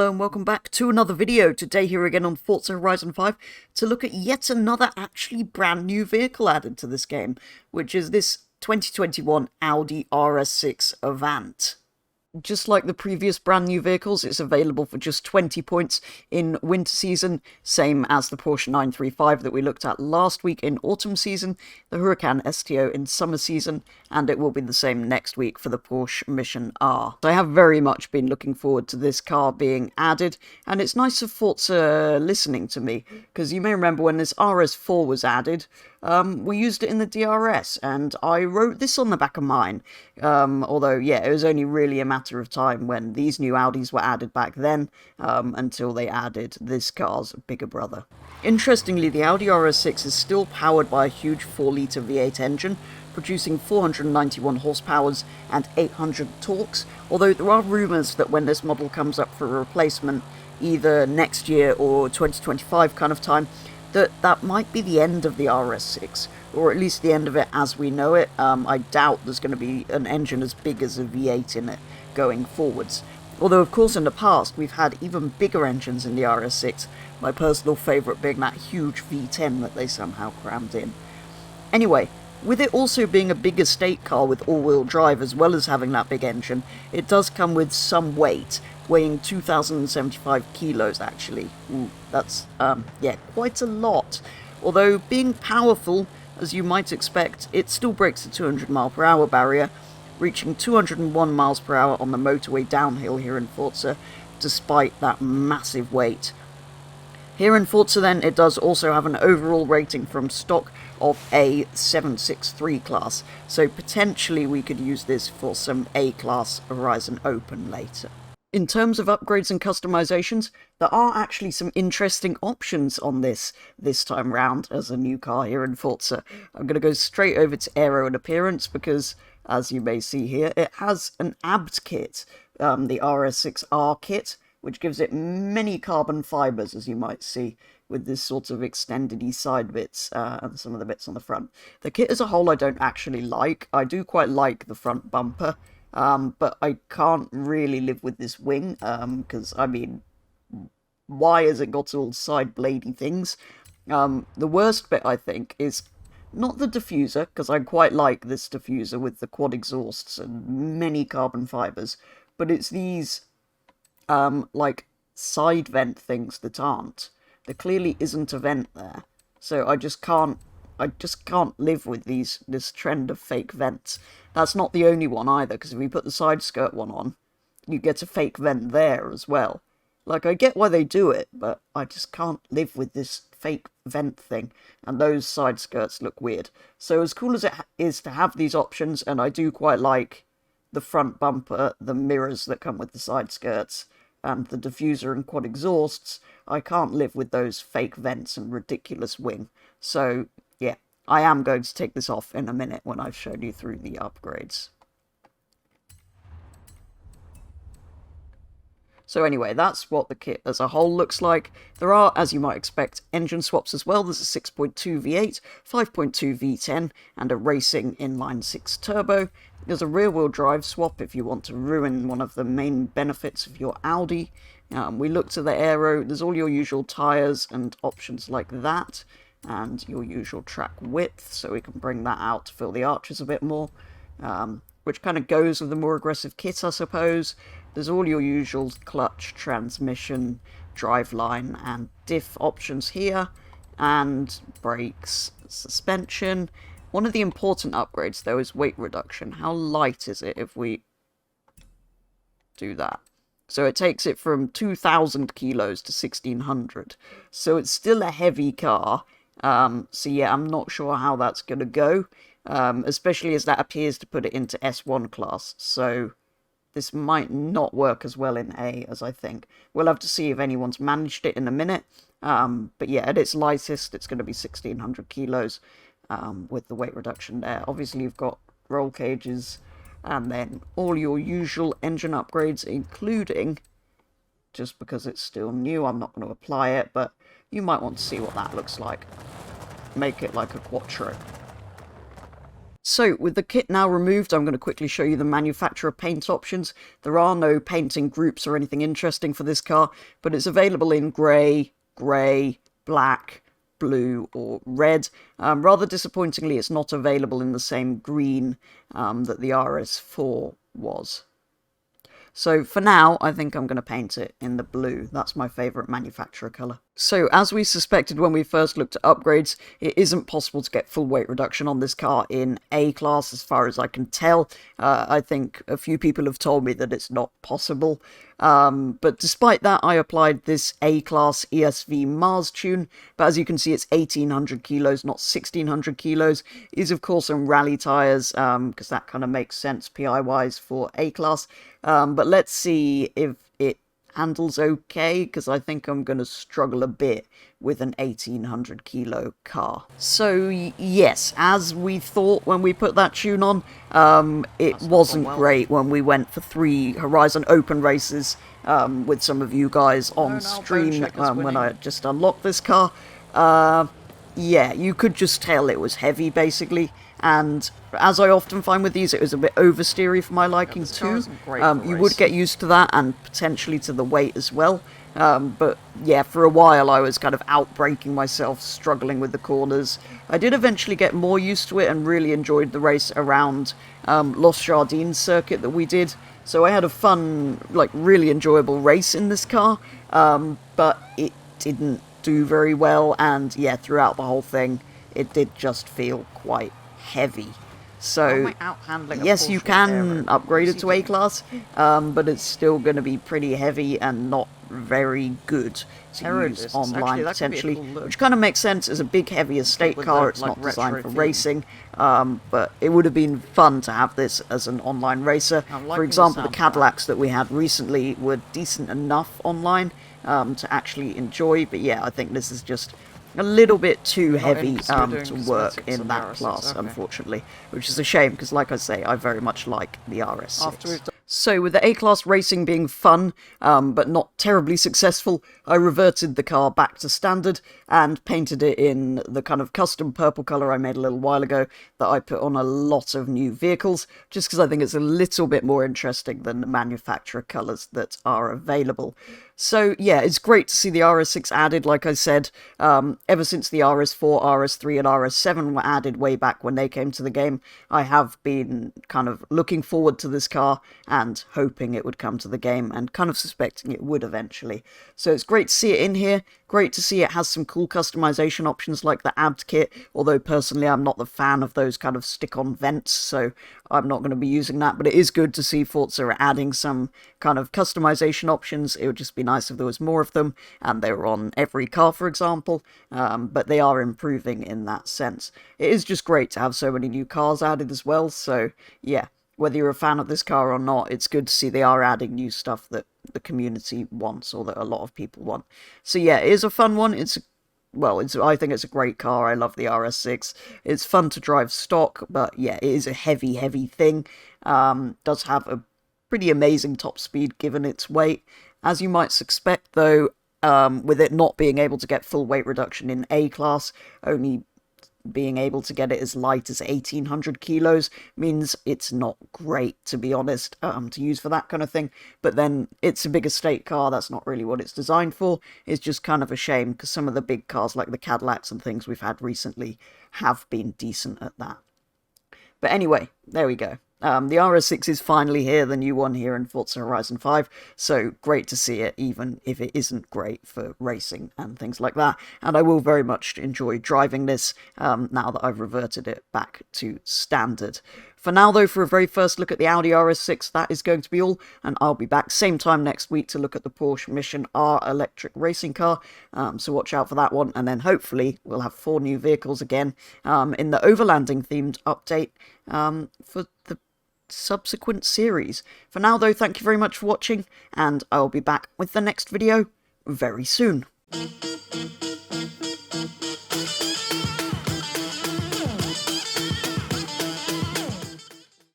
Hello and welcome back to another video. Today here again on Forza Horizon 5 to look at yet another actually brand new vehicle added to this game, which is this 2021 Audi RS6 Avant. Just like the previous brand new vehicles, it's available for just 20 points in winter season, same as the Porsche 935 that we looked at last week in autumn season, the Huracan STO in summer season, and it will be the same next week for the Porsche Mission R. I have very much been looking forward to this car being added, and it's nice of Forza listening to me, because you may remember when this RS4 was added, we used it in the DRS, and I wrote this on the back of mine, although, yeah, it was only really a matter of time when these new Audis were added back then, until they added this car's bigger brother. Interestingly, the Audi RS6 is still powered by a huge 4-litre V8 engine, producing 491 horsepower and 800 torques, although there are rumours that when this model comes up for a replacement, either next year or 2025 kind of time, that might be the end of the RS6, or at least the end of it as we know it. I doubt there's going to be an engine as big as a V8 in it going forwards. Although, of course, in the past, we've had even bigger engines in the RS6, my personal favourite being that huge V10 that they somehow crammed in. Anyway, with it also being a big estate car with all-wheel drive as well as having that big engine, it does come with some weight, weighing 2,075 kilos actually. Ooh, that's, yeah, quite a lot. Although, being powerful, as you might expect, it still breaks the 200-mile-per-hour barrier, reaching 201 miles per hour on the motorway downhill here in Forza, despite that massive weight. Here in Forza then, it does also have an overall rating from stock of a 763 class, so potentially we could use this for some A-class Horizon Open later. In terms of upgrades and customizations, there are actually some interesting options on this time round as a new car here in Forza. I'm going to go straight over to aero and appearance because, as you may see here, it has an ABT kit, the RS6R kit, which gives it many carbon fibres, as you might see, with this sort of extended side bits and some of the bits on the front. The kit as a whole I don't actually like. I do quite like the front bumper, but I can't really live with this wing, because, I mean, why has it got all side-bladey things? The worst bit, I think, is not the diffuser, because I quite like this diffuser with the quad exhausts and many carbon fibres, but it's these like side vent things that aren't. There clearly isn't a vent there, so I just can't live with this trend of fake vents. That's not the only one either, because if we put the side skirt one on, you get a fake vent there as well. Like, I get why they do it, but I just can't live with this fake vent thing, and those side skirts look weird. So as cool as it is to have these options, and I do quite like the front bumper, the mirrors that come with the side skirts, and the diffuser and quad exhausts, I can't live with those fake vents and ridiculous wing. So, yeah, I am going to take this off in a minute when I've shown you through the upgrades. So anyway, that's what the kit as a whole looks like. There are, as you might expect, engine swaps as well. There's a 6.2 V8, 5.2 V10, and a racing inline-6 turbo. There's a rear-wheel drive swap if you want to ruin one of the main benefits of your Audi. We looked at the aero. There's all your usual tyres and options like that, and your usual track width, so we can bring that out to fill the arches a bit more, which kind of goes with the more aggressive kit, I suppose. There's all your usual clutch, transmission, driveline, and diff options here, and brakes, suspension. One of the important upgrades, though, is weight reduction. How light is it if we do that? So it takes it from 2,000 kilos to 1,600. So it's still a heavy car. So yeah, I'm not sure how that's going to go, especially as that appears to put it into S1 class. So this might not work as well in A as I think. We'll have to see if anyone's managed it in a minute. But yeah, at its lightest, it's going to be 1,600 kilos. With the weight reduction there. Obviously, you've got roll cages, and then all your usual engine upgrades, including, just because it's still new, I'm not going to apply it, but you might want to see what that looks like. Make it like a Quattro. So, with the kit now removed, I'm going to quickly show you the manufacturer paint options. There are no painting groups or anything interesting for this car, but it's available in grey, black, blue or red. Rather disappointingly, it's not available in the same green that the RS4 was. So for now, I think I'm going to paint it in the blue. That's my favourite manufacturer colour. So as we suspected when we first looked at upgrades, it isn't possible to get full weight reduction on this car in A-Class as far as I can tell. I think a few people have told me that it's not possible. But despite that, I applied this A-Class ESV Mars tune, but as you can see, it's 1800 kilos, not 1600 kilos. It is, of course, on rally tyres, because that kind of makes sense PI-wise for A-Class. But let's see if it handles okay, because I think I'm going to struggle a bit with an 1800 kilo car. So yes, as we thought when we put that tune on, it wasn't great when we went for 3 Horizon Open races with some of you guys on stream when I just unlocked this car. Yeah, you could just tell it was heavy basically. And as I often find with these, it was a bit oversteery for my liking too. You would get used to that and potentially to the weight as well. But yeah, for a while I was kind of outbraking myself, struggling with the corners. I did eventually get more used to it and really enjoyed the race around Los Jardins circuit that we did. So I had a fun, like really enjoyable race in this car, but it didn't do very well. And yeah, throughout the whole thing, it did just feel quite heavy. So yes, you can upgrade it to A-Class, but it's still going to be pretty heavy and not very good to use online potentially, which kind of makes sense. As a big heavy estate car, it's not designed for racing, but it would have been fun to have this as an online racer. For example, the Cadillacs that we had recently were decent enough online to actually enjoy, but yeah, I think this is just a little bit too heavy to work in that class, unfortunately, which is a shame because, like I say, I very much like the RS6. So with the A-Class racing being fun, but not terribly successful, I reverted the car back to standard and painted it in the kind of custom purple colour I made a little while ago that I put on a lot of new vehicles, just because I think it's a little bit more interesting than the manufacturer colours that are available. So yeah, it's great to see the RS6 added, like I said, ever since the RS4, RS3 and RS7 were added way back when they came to the game. I have been kind of looking forward to this car and hoping it would come to the game and kind of suspecting it would eventually. So it's great to see it in here, great to see it has some cool customization options like the ABD kit, although personally I'm not the fan of those kind of stick-on vents, so I'm not going to be using that, but it is good to see Forza adding some kind of customization options. It would just be nice if there was more of them, and they were on every car, for example, but they are improving in that sense. It is just great to have so many new cars added as well, so yeah, whether you're a fan of this car or not, it's good to see they are adding new stuff that the community wants, or that a lot of people want. So yeah, it is a fun one. I think it's a great car. I love the RS6. It's fun to drive stock, but yeah, it is a heavy, heavy thing. Does have a pretty amazing top speed given its weight. As you might suspect, though, with it not being able to get full weight reduction in A-Class, only being able to get it as light as 1800 kilos means it's not great, to be honest, to use for that kind of thing. But then it's a big estate car, that's not really what it's designed for. It's just kind of a shame because some of the big cars like the Cadillacs and things we've had recently have been decent at that. But anyway, there we go. The RS6 is finally here, the new one here in Forza Horizon 5, so great to see it, even if it isn't great for racing and things like that. And I will very much enjoy driving this now that I've reverted it back to standard. For now, though, for a very first look at the Audi RS6, that is going to be all, and I'll be back same time next week to look at the Porsche Mission R electric racing car, so watch out for that one, and then hopefully we'll have 4 new vehicles again in the overlanding-themed update for the subsequent series. For now, though, thank you very much for watching, and I'll be back with the next video very soon.